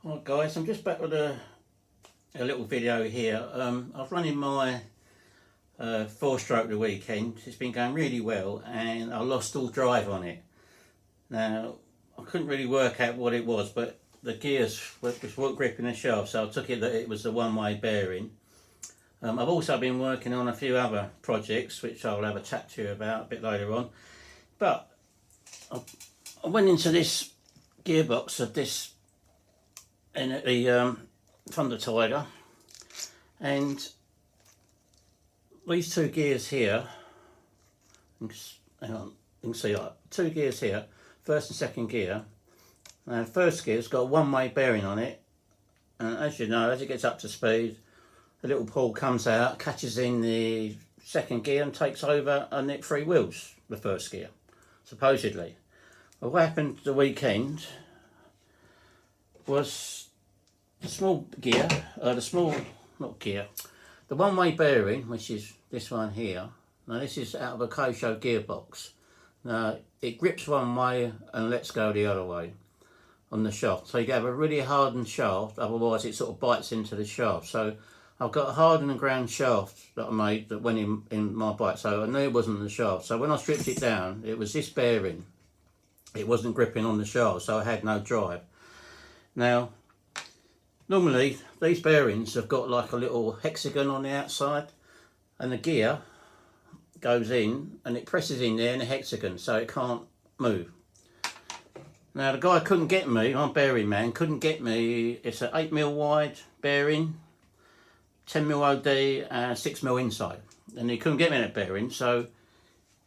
Alright guys, I'm just back with a little video here. I was running my 4-stroke the weekend. It's been going really well and I lost all drive on it. Now, I couldn't really work out what it was, but the gears weren't gripping the shaft, so I took it that it was the one-way bearing. I've also been working on a few other projects, which I'll have a chat to you about a bit later on. But I went into this gearbox of this in the from the Tiger, and these two gears here, hang on, you can see like two gears here, first and second gear. Now the first gear's got a one-way bearing on it, and as you know, as it gets up to speed, the little pull comes out, catches in the second gear and takes over and it free wheels the first gear, supposedly. Well, what happened the weekend was the small gear, the one-way bearing, which is this one here. Now this is out of a Kyosho gearbox. Now it grips one way and lets go the other way on the shaft. So you have a really hardened shaft, otherwise it sort of bites into the shaft. So I've got a hardened and ground shaft that I made that went in my bike, so I knew it wasn't the shaft. So when I stripped it down, it was this bearing. It wasn't gripping on the shaft, so I had no drive. Now, normally these bearings have got like a little hexagon on the outside, and the gear goes in and it presses in there in a hexagon, so it can't move. Now the guy couldn't get me, my bearing man couldn't get me. It's an 8mm wide bearing, 10mm OD and 6mm inside, and he couldn't get me that bearing, so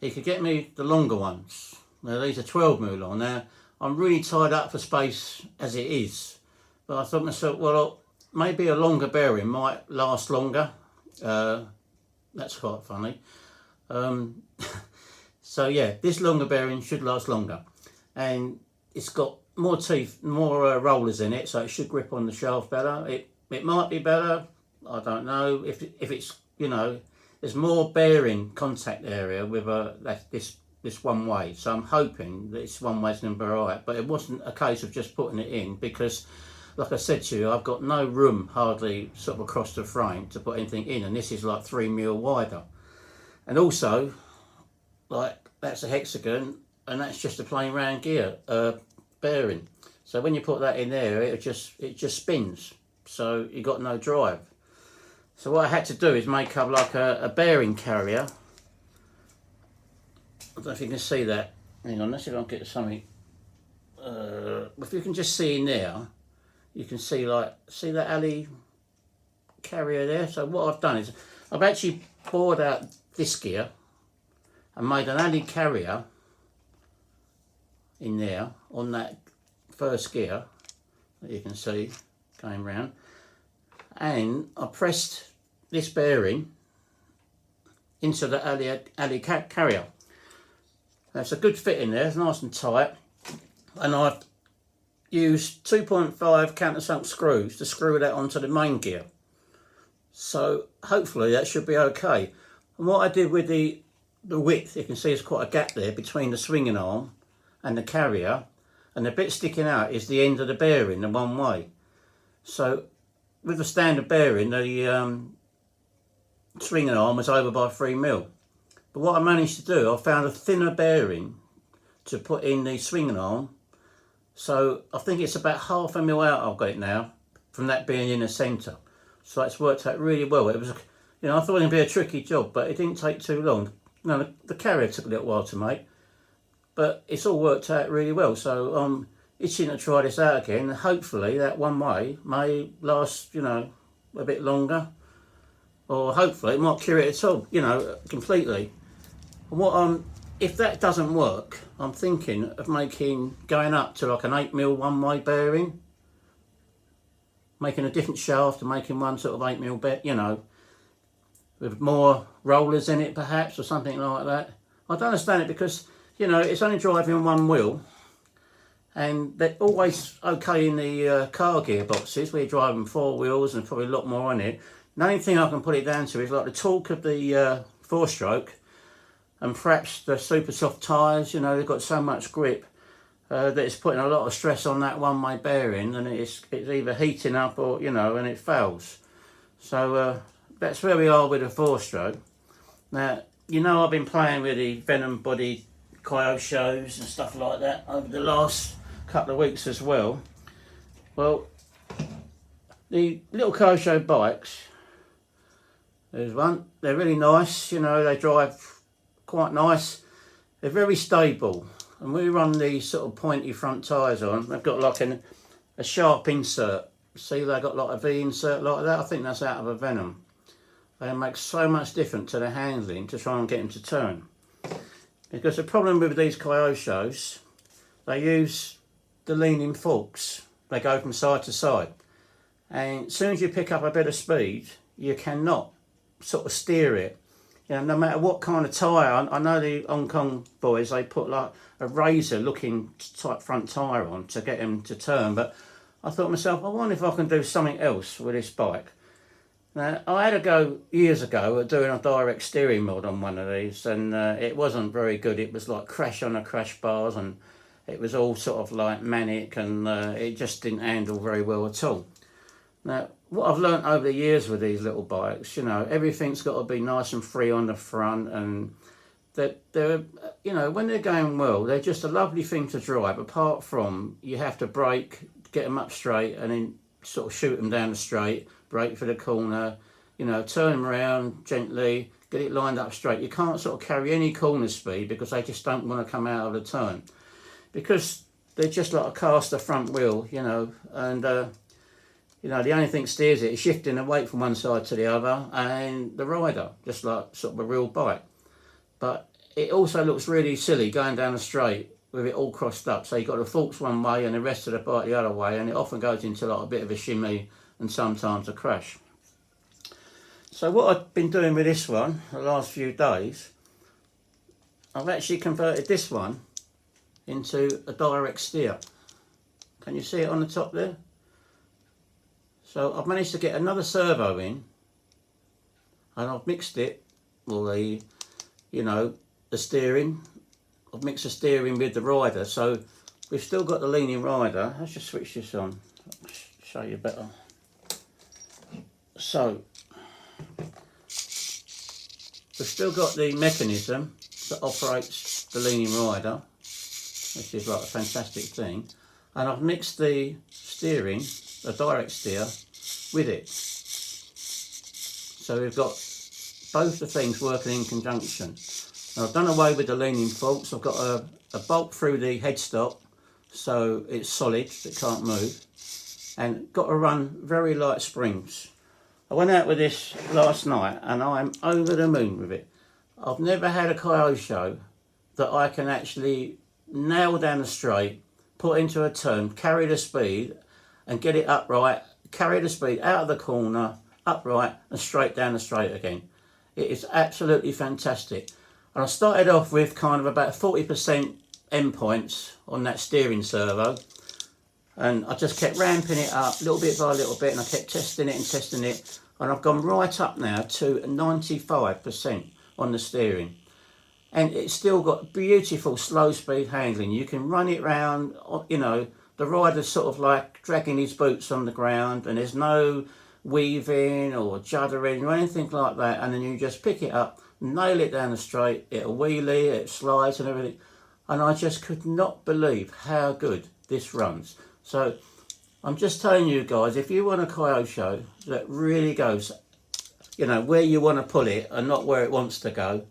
he could get me the longer ones. Now these are 12mm long. Now I'm really tied up for space as it is, but I thought to myself, well, maybe a longer bearing might last longer. That's quite funny. So yeah, this longer bearing should last longer, and it's got more teeth, more rollers in it, so it should grip on the shaft better. It might be better, I don't know. If it's, you know, there's more bearing contact area with this one way, so I'm hoping that this one way's going to be alright. But it wasn't a case of just putting it in, because like I said to you, I've got no room hardly sort of across the frame to put anything in, and this is like 3mm wider. And also, like, that's a hexagon and that's just a plain round gear bearing. So when you put that in there, it just spins, so you got no drive. So what I had to do is make up like a bearing carrier. I don't know if you can see that. Hang on, let's see if I can get something. If you can just see in there, you can see see that alley carrier there. So what I've done is I've actually bored out this gear and made an alley carrier in there on that first gear that you can see going round, and I pressed this bearing into the alley carrier. That's a good fit in there, it's nice and tight, and I've used 2.5 countersunk screws to screw that onto the main gear. So hopefully that should be okay. And what I did with the width, you can see there's quite a gap there between the swinging arm and the carrier, and the bit sticking out is the end of the bearing, the one way. So with the standard bearing, the swinging arm was over by 3mm. But what I managed to do, I found a thinner bearing to put in the swinging arm. So I think it's about 0.5mm out I've got it now, from that being in the centre. So it's worked out really well. It was, you know, I thought it would be a tricky job, but it didn't take too long. No, the carrier took a little while to make, but it's all worked out really well. So I'm itching to try this out again. Hopefully that one way may last, you know, a bit longer, or hopefully it might cure it at all, you know, completely. What if that doesn't work, I'm thinking of going up to like an 8mm one-way bearing, making a different shaft and making one sort of 8mm, you know, with more rollers in it perhaps, or something like that. I don't understand it, because, you know, it's only driving on one wheel, and they're always okay in the car gearboxes where you're driving 4 wheels and probably a lot more on it. The only thing I can put it down to is like the torque of the 4-stroke, and perhaps the super soft tyres, you know, they've got so much grip. that it's putting a lot of stress on that one-way bearing, and it's either heating up or, you know, and it fails. So that's where we are with the 4-stroke. Now, you know, I've been playing with the Venom body Kyoshos and stuff like that over the last couple of weeks as well. Well, the little Kyosho bikes, there's one, they're really nice, you know, they drive quite nice, they're very stable, and we run these sort of pointy front tyres on. They've got like a sharp insert, see they've got like a V insert like that. I think that's out of a Venom. They make so much difference to the handling to try and get them to turn, because the problem with these Kyoshos, they use the leaning forks, they go from side to side, and as soon as you pick up a bit of speed, you cannot sort of steer it. You know, no matter what kind of tyre. I know the Hong Kong boys, they put like a razor looking type front tyre on to get them to turn, but I thought to myself, I wonder if I can do something else with this bike. Now, I had a go years ago at doing a direct steering mod on one of these, and it wasn't very good. It was like crash on the crash bars, and it was all sort of like manic, and it just didn't handle very well at all. Now, what I've learnt over the years with these little bikes, you know, everything's got to be nice and free on the front, and that they're, you know, when they're going well, they're just a lovely thing to drive, apart from you have to brake, get them up straight, and then sort of shoot them down the straight, brake for the corner, you know, turn them around gently, get it lined up straight. You can't sort of carry any corner speed because they just don't want to come out of the turn, because they're just like a caster front wheel, you know, and you know, the only thing steers it is shifting the weight from one side to the other, and the rider, just like sort of a real bike. But it also looks really silly going down the straight with it all crossed up. So you've got the forks one way and the rest of the bike the other way, and it often goes into like a bit of a shimmy and sometimes a crash. So what I've been doing with this one the last few days, I've actually converted this one into a direct steer. Can you see it on the top there? So I've managed to get another servo in, and I've mixed it, or the, you know, the steering. I've mixed the steering with the rider, so we've still got the leaning rider. Let's just switch this on, show you better. So we've still got the mechanism that operates the leaning rider, which is like a fantastic thing, and I've mixed the steering, the direct steer, with it. So we've got both the things working in conjunction. And I've done away with the leaning forks. I've got a bolt through the headstock, so it's solid, it can't move, and got to run very light springs. I went out with this last night and I'm over the moon with it. I've never had a Kyosho that I can actually nail down the straight, put into a turn, carry the speed and get it upright, carry the speed out of the corner, upright and straight down the straight again. It is absolutely fantastic. And I started off with kind of about 40% endpoints on that steering servo, and I just kept ramping it up little bit by little bit, and I kept testing it, and I've gone right up now to 95% on the steering. And it's still got beautiful slow speed handling. You can run it round, you know, the rider's sort of like dragging his boots on the ground, and there's no weaving or juddering or anything like that, and then you just pick it up, nail it down the straight, it'll wheelie, it slides and everything, and I just could not believe how good this runs. So I'm just telling you guys, if you want a Kyosho that really goes, you know, where you want to pull it and not where it wants to go,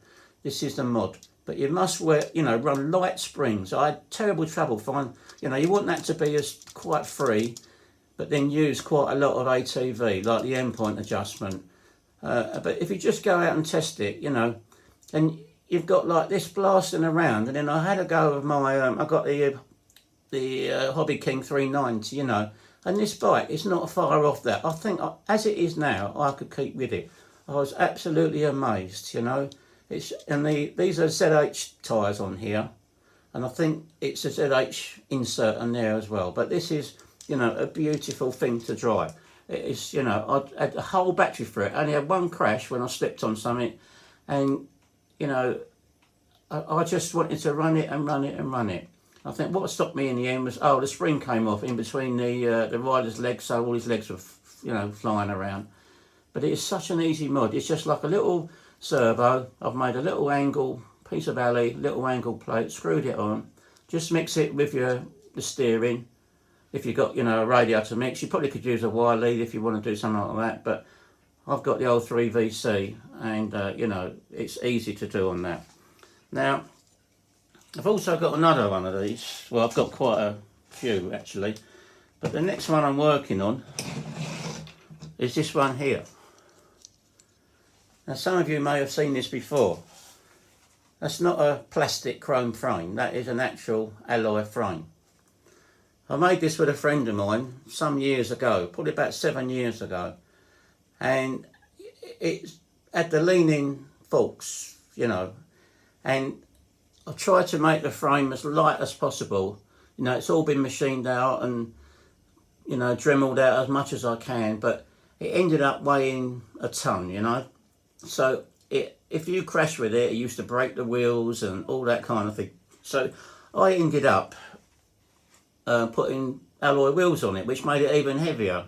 this is the mod. But you must wear, you know, run light springs. I had terrible trouble finding, you know, you want that to be as quite free, but then use quite a lot of ATV, like the endpoint adjustment. But if you just go out and test it, you know, and you've got like this blasting around, and then I had a go of my, I got the Hobby King 390, you know, and this bike is not far off that. I think as it is now, I could keep with it. I was absolutely amazed, you know. And these are ZH tyres on here, and I think it's a ZH insert on there as well. But this is, you know, a beautiful thing to drive. It is, you know, I had a whole battery for it. I only had one crash when I slipped on something, and, you know, I just wanted to run it and run it and run it. I think what stopped me in the end was, the spring came off in between the rider's legs, so all his legs were, flying around. But it is such an easy mod. It's just like a little servo. I've made a little angle piece of alley, little angle plate, screwed it on. Just mix it with the steering. If you've got, a radio to mix, you probably could use a wire lead if you want to do something like that. But I've got the old 3VC, and, it's easy to do on that. Now, I've also got another one of these. Well, I've got quite a few, actually. But the next one I'm working on is this one here. Now, some of you may have seen this before. That's not a plastic chrome frame. That is an actual alloy frame. I made this with a friend of mine some years ago, probably about 7 years ago. And it had the leaning forks, and I tried to make the frame as light as possible. It's all been machined out and, dremeled out as much as I can, but it ended up weighing a ton, So if you crash with it, it used to break the wheels and all that kind of thing. So I ended up putting alloy wheels on it, which made it even heavier.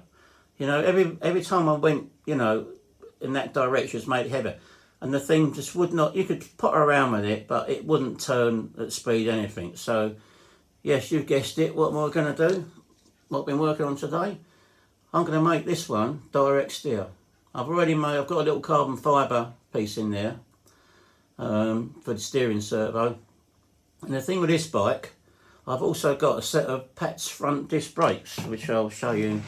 Every time I went, in that direction, it's made it heavier. And the thing just would not, you could put around with it, but it wouldn't turn at speed anything. So, yes, you've guessed it. What am I going to do? What I've been working on today? I'm going to make this one direct steer. I've got a little carbon fibre piece in there for the steering servo. And the thing with this bike, I've also got a set of Pat's front disc brakes, which I'll show you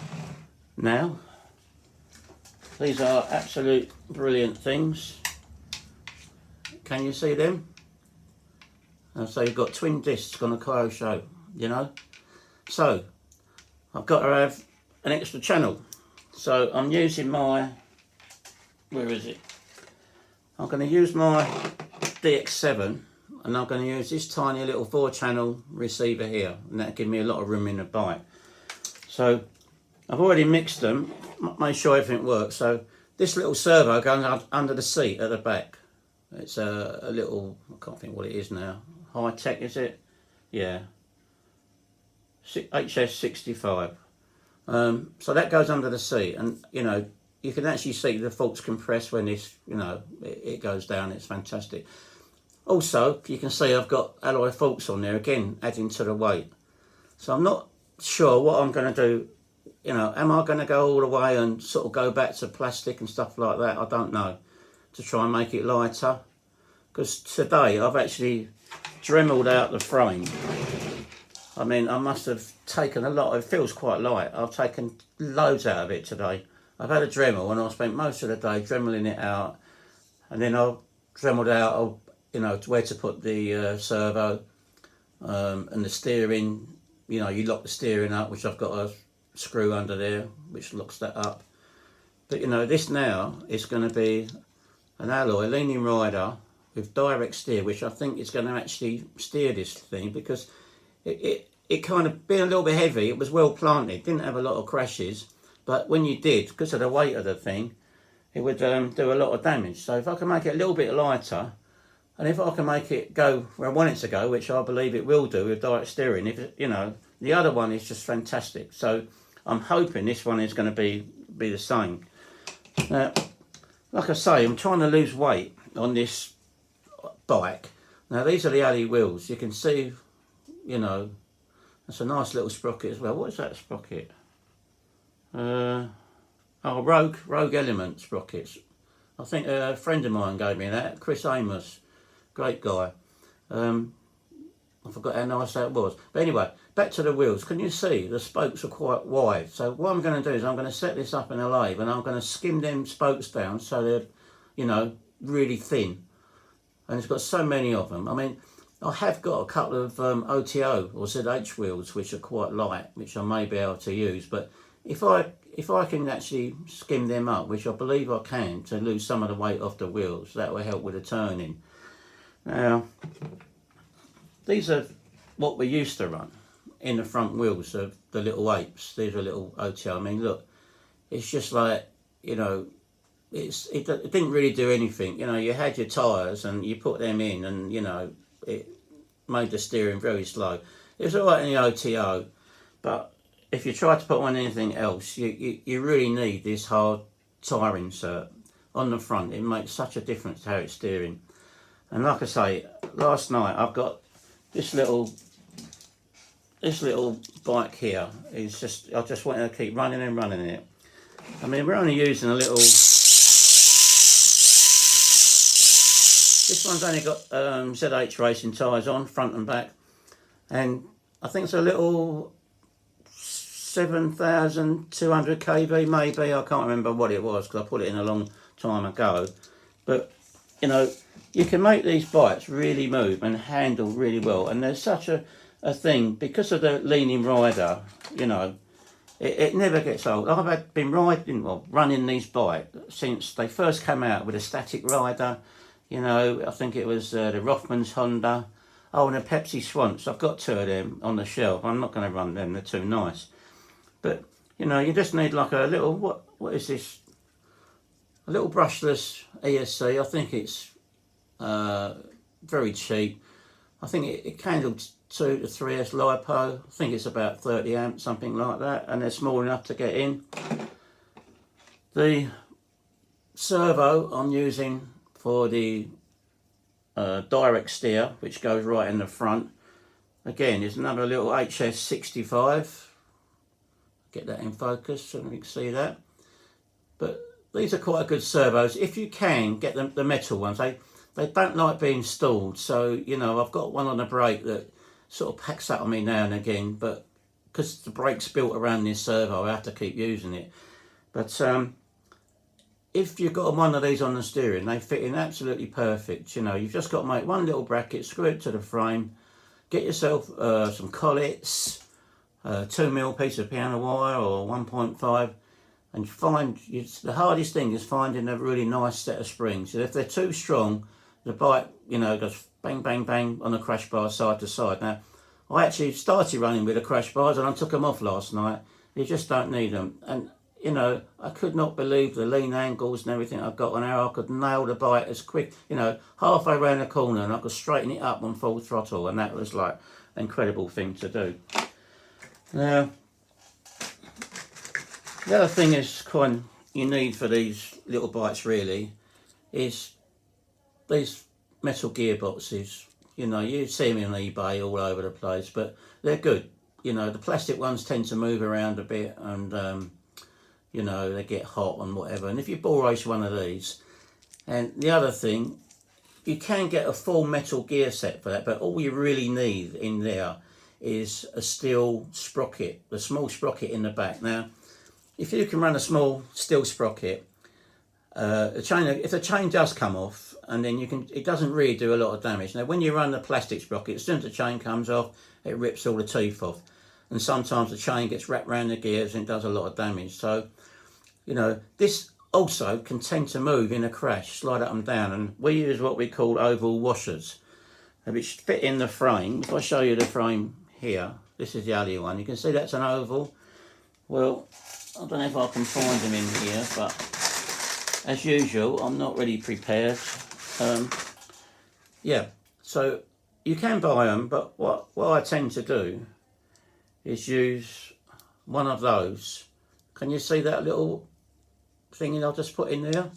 now. These are absolute brilliant things. Can you see them? And so you've got twin discs on a Kyosho, So I've got to have an extra channel. So I'm using my, where is it? I'm going to use my DX7, and I'm going to use this tiny little 4-channel receiver here, and that'll give me a lot of room in the bike. So I've already mixed them, made sure everything works. So this little servo goes under the seat at the back. It's a little, I can't think what it is now. High tech, is it? Yeah. HS65. So that goes under the seat, and you can actually see the forks compress when this, it goes down. It's fantastic. Also, you can see I've got alloy forks on there again, adding to the weight. So I'm not sure what I'm going to do. Am I going to go all the way and sort of go back to plastic and stuff like that? I don't know. To try and make it lighter. Because today I've actually dremeled out the frame. I mean, I must have taken a lot. It feels quite light. I've taken loads out of it today. I've had a Dremel, and I spent most of the day dremeling it out. And then I've dremeled out, where to put the servo and the steering. You lock the steering up, which I've got a screw under there, which locks that up. But this now is going to be an alloy leaning rider with direct steer, which I think is going to actually steer this thing, because it kind of being a little bit heavy. It was well planted, didn't have a lot of crashes, but when you did, because of the weight of the thing, it would do a lot of damage. So if I can make it a little bit lighter, and if I can make it go where I want it to go, which I believe it will do with direct steering, the other one is just fantastic. So I'm hoping this one is going to be the same. Now, like I say, I'm trying to lose weight on this bike. Now these are the alley wheels. You can see, that's a nice little sprocket as well. What is that sprocket? Rogue Element sprockets. I think a friend of mine gave me that, Chris Amos, great guy. I forgot how nice that was. But anyway, back to the wheels. Can you see the spokes are quite wide? So what I'm going to do is I'm going to set this up in a lathe, and I'm going to skim them spokes down so they're, really thin. And it's got so many of them. I mean, I have got a couple of OTO or ZH wheels which are quite light, which I may be able to use. But if I can actually skim them up, which I believe I can, to lose some of the weight off the wheels, that will help with the turning. Now, these are what we used to run in the front wheels of the little apes. These are little OTO. I mean, look, it's just like, it didn't really do anything. You had your tyres and you put them in, and, it made the steering very slow. it's all right in the OTO, but if you try to put on anything else, you really need this hard tyre insert on the front. It makes such a difference to how it's steering. And like I say, last night I've got this little bike here. Is just, I just wanted to keep running and running it. I mean, we're only using a little. This one's only got ZH racing tyres on, front and back, and I think it's a little 7,200 kV maybe. I can't remember what it was because I put it in a long time ago. But you know, you can make these bikes really move and handle really well, and there's such a thing because of the leaning rider. You know, it never gets old. I've been running these bikes since they first came out with a static rider. You know, I think it was the Rothmans Honda. Oh, and a Pepsi Swans. I've got two of them on the shelf. I'm not going to run them. They're too nice. But, you know, you just need like a little, what is this? A little brushless ESC. I think it's very cheap. I think it handles 2 to 3S LiPo. I think it's about 30 amps, something like that. And they're small enough to get in. The servo I'm using for the direct steer, which goes right in the front. Again, there's another little HS65. Get that in focus so we can see that. But these are quite good servos. If you can get them, the metal ones, they don't like being stalled. So, you know, I've got one on the brake that sort of packs that on me now and again. But because the brake's built around this servo, I have to keep using it. But if you've got one of these on the steering, they fit in absolutely perfect. You know, you've just got to make one little bracket, screw it to the frame, get yourself some collets, 2mm piece of piano wire or 1.5, and find, the hardest thing is finding a really nice set of springs. So if they're too strong, the bike, you know, goes bang, bang, bang on the crash bar side to side. Now, I actually started running with the crash bars and I took them off last night. You just don't need them. And you know, I could not believe the lean angles and everything I've got on how I could nail the bike as quick, you know, halfway around the corner and I could straighten it up on full throttle, and that was like an incredible thing to do. Now, the other thing is you need for these little bikes really is these metal gearboxes. You know, you see them on eBay all over the place, but they're good. You know, the plastic ones tend to move around a bit and you know, they get hot and whatever. And if you ball race one of these, and the other thing, you can get a full metal gear set for that, but all you really need in there is a steel sprocket, the small sprocket in the back. Now, if you can run a small steel sprocket, if the chain does come off, and then it doesn't really do a lot of damage. Now, when you run the plastic sprocket, as soon as the chain comes off, it rips all the teeth off. And sometimes the chain gets wrapped around the gears and it does a lot of damage. So, you know, this also can tend to move in a crash, slide up and down. And we use what we call oval washers, which fit in the frame. If I show you the frame here, this is the other one. You can see that's an oval. Well, I don't know if I can find them in here, but as usual, I'm not really prepared. Yeah, so you can buy them, but what I tend to do is use one of those. Can you see that little thing I'll just put in there?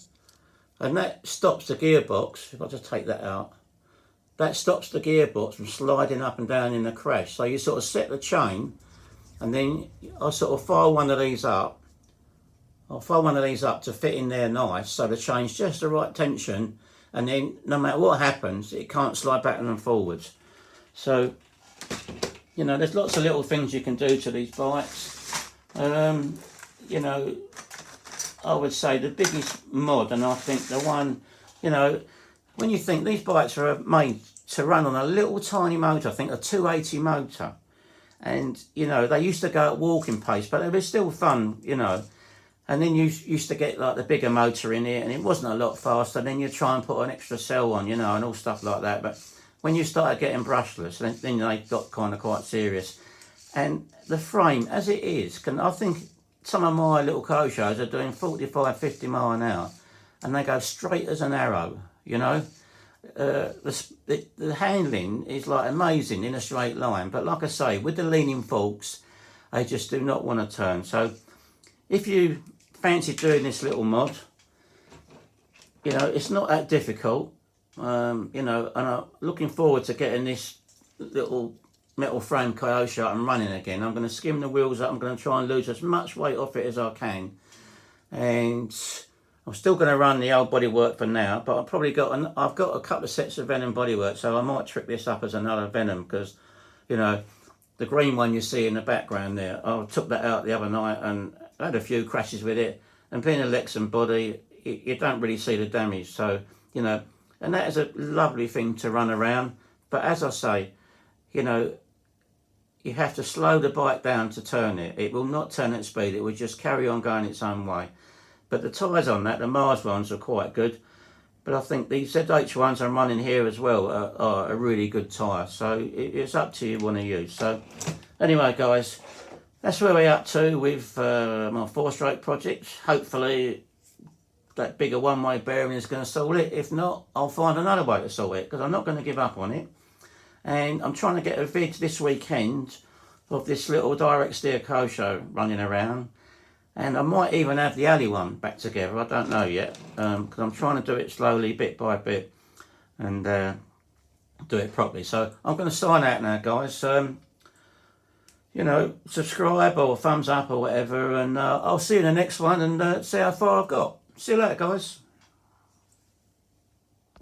And that stops the gearbox. If I just take that out, that stops the gearbox from sliding up and down in the crash. So you sort of set the chain, and then I'll sort of file one of these up. I'll file one of these up to fit in there nice, so the chain's just the right tension, and then no matter what happens, it can't slide back and forwards. So, you know, there's lots of little things you can do to these bikes. You know, I would say the biggest mod, and I think the one, you know, when you think these bikes are made to run on a little tiny motor, I think a 280 motor, and, you know, they used to go at walking pace, but they were still fun, you know. And then you used to get like the bigger motor in it, and it wasn't a lot faster. Then you try and put an extra cell on, you know, and all stuff like that. But when you started getting brushless, then they got kind of quite serious. And the frame, as it is, I think some of my little Kyoshos are doing 45, 50 mile an hour, and they go straight as an arrow, you know. the handling is like amazing in a straight line, but like I say, with the leaning forks, they just do not want to turn. So if you fancy doing this little mod, you know, it's not that difficult. You know, and I'm looking forward to getting this little metal frame Kyosho up and running again. I'm going to skim the wheels up. I'm going to try and lose as much weight off it as I can, and I'm still going to run the old bodywork for now, but I've probably got I've got a couple of sets of Venom bodywork, so I might trick this up as another Venom, because, you know, the green one you see in the background there, I took that out the other night and had a few crashes with it, and being a Lexan body, you don't really see the damage. So, you know, and that is a lovely thing to run around. But as I say, you know, you have to slow the bike down to turn it. It will not turn at speed. It will just carry on going its own way. But the tyres on that, the Mars ones, are quite good. But I think the ZH ones I'm running here as well are a really good tyre. So it's up to you what you use. So anyway, guys, that's where we're up to with my 4-stroke project. Hopefully that bigger one-way bearing is going to solve it. If not, I'll find another way to solve it, because I'm not going to give up on it. And I'm trying to get a vid this weekend of this little direct steer Kyosho running around. And I might even have the alley one back together. I don't know yet, because I'm trying to do it slowly, bit by bit, and do it properly. So I'm going to sign out now, guys. You know, subscribe or thumbs up or whatever, and I'll see you in the next one and see how far I've got. See you later, guys.